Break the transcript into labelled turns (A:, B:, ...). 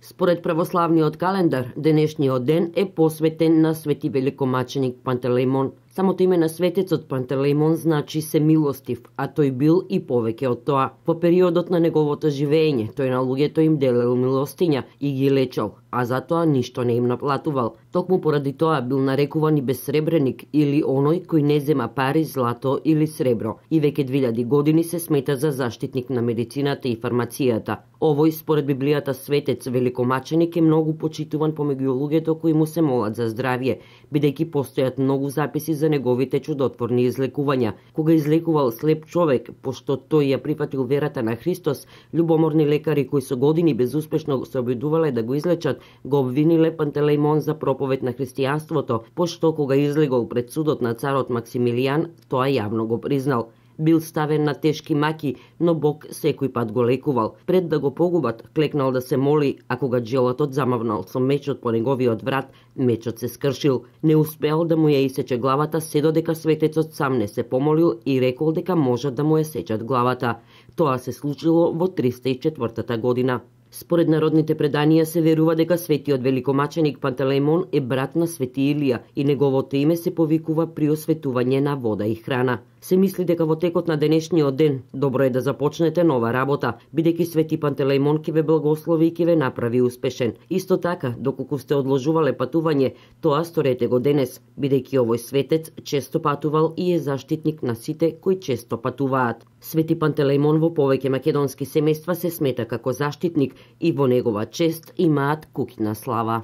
A: Според православниот календар, денешниот ден е посветен на свети великомаченик Пантелеимон. Самото име на светецот Пантелеимон значи се милостив, а тој бил и повеќе од тоа. Во периодот на неговото живење, тој на луѓето им делел милостиња и ги лечел, а затоа ништо не им наплатувал. Токму поради тоа бил нарекуван и безсребреник или оној кој не зема пари, злато или сребро, и веќе 2000 години се смета за заштитник на медицината и фармацијата. Овој, според Библијата, светец великомаченик е многу почитуван помеѓу луѓето кои му се молат за здравје, бидејќи постојат многу записи за неговите чудотворни излекувања. Кога излекувал слеп човек, пошто тој ја прифатил верата на Христос, љубоморни лекари кои со години безуспешно се обидувале да го излечат, го обвиниле Пантелеимон за проповед на христијанството, пошто кога излегол пред судот на царот Максимилијан, тоа јавно го признал. Бил ставен на тешки маки, но Бог секој пат го лекувал. Пред да го погубат, клекнал да се моли, а кога џелотот замавнал со мечот по неговиот врат, мечот се скршил. Не успеал да му ја исече главата, се додека светецот сам не се помолил и рекол дека можат да му ја сечат главата. Тоа се случило во 304 година. Според народните преданија се верува дека светиот великомаченик Пантелеимон е брат на свети Илија и неговото име се повикува при осветување на вода и храна. Се мисли дека во текот на денешниот ден добро е да започнете нова работа, бидејќи свети Пантелеимон ќе ве благослови и ќе ве направи успешен. Исто така, доколку сте одложувале патување, тоа сторете го денес, бидејќи овој светец често патувал и е заштитник на сите кои често патуваат. Свети Пантелеимон во повеќе македонски семејства се смета како заштитник и во негова чест имаат куќна слава.